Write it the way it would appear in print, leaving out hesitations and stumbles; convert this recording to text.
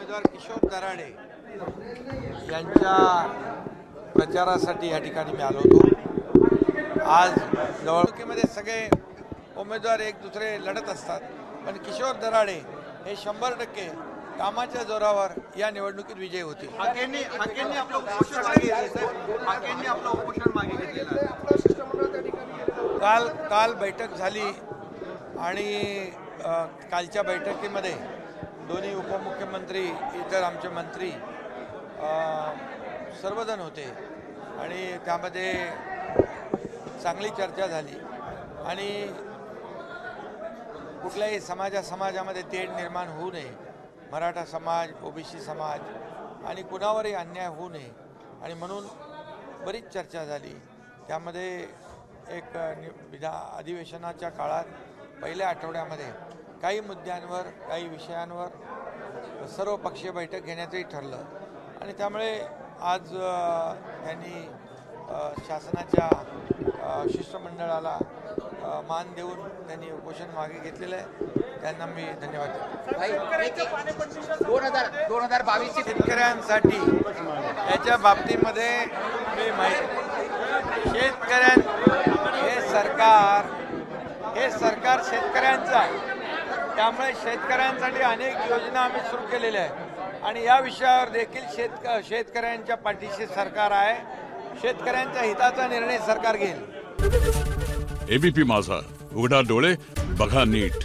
उमेदवार किशोर दराडे यांच्या प्रचारासाठी या ठिकाणी मी आलो होतो। आज निवडणुकीमध्ये सगळे उमेदवार एक दुसरे लढत असतात, पण किशोर दराडे हे 100% कामाच्या जोरावर या निवडणुकीत विजयी होतील। हाकेंनी आपलं उपोषण मागे घेतलेलं आहे। काल बैठक झाली आणि कालच्या बैठकीमध्ये दोन्ही उपमुख्यमंत्री, इतर आमचे मंत्री सर्वजण होते आणि त्यामध्ये चांगली चर्चा झाली आणि कुठल्याही समाजामध्ये तेढ निर्माण होऊ नये, मराठा समाज, ओबीसी समाज आणि कुणावरही अन्याय होऊ नये आणि म्हणून बरीच चर्चा झाली। त्यामध्ये एक अधिवेशनाच्या काळात पहिल्या आठवड्यामध्ये काही मुद्द्यांवर, काही विषयांवर सर्वपक्षीय बैठक घेण्याचंही ठरलं आणि त्यामुळे आज त्यांनी शासनाच्या शिष्टमंडळाला मान देऊन त्यांनी उपोषण मागे घेतलेलं आहे। त्यांना मी धन्यवाद देतो। 2022 शेतकऱ्यांसाठी याच्या बाबतीमध्ये मी हे सरकार शेतकऱ्यांचं आहे, त्यामुळे शेतकऱ्यांसाठी अनेक योजना आम्ही सुरू केलेल्या आहेत आणि या विषयावर देखील शेतकऱ्यांच्या पाठीशी सरकार आहे। शेतकऱ्यांच्या हिताचा निर्णय सरकार घेईल। एबीपी माझा, उघडा डोळे बघा नीट।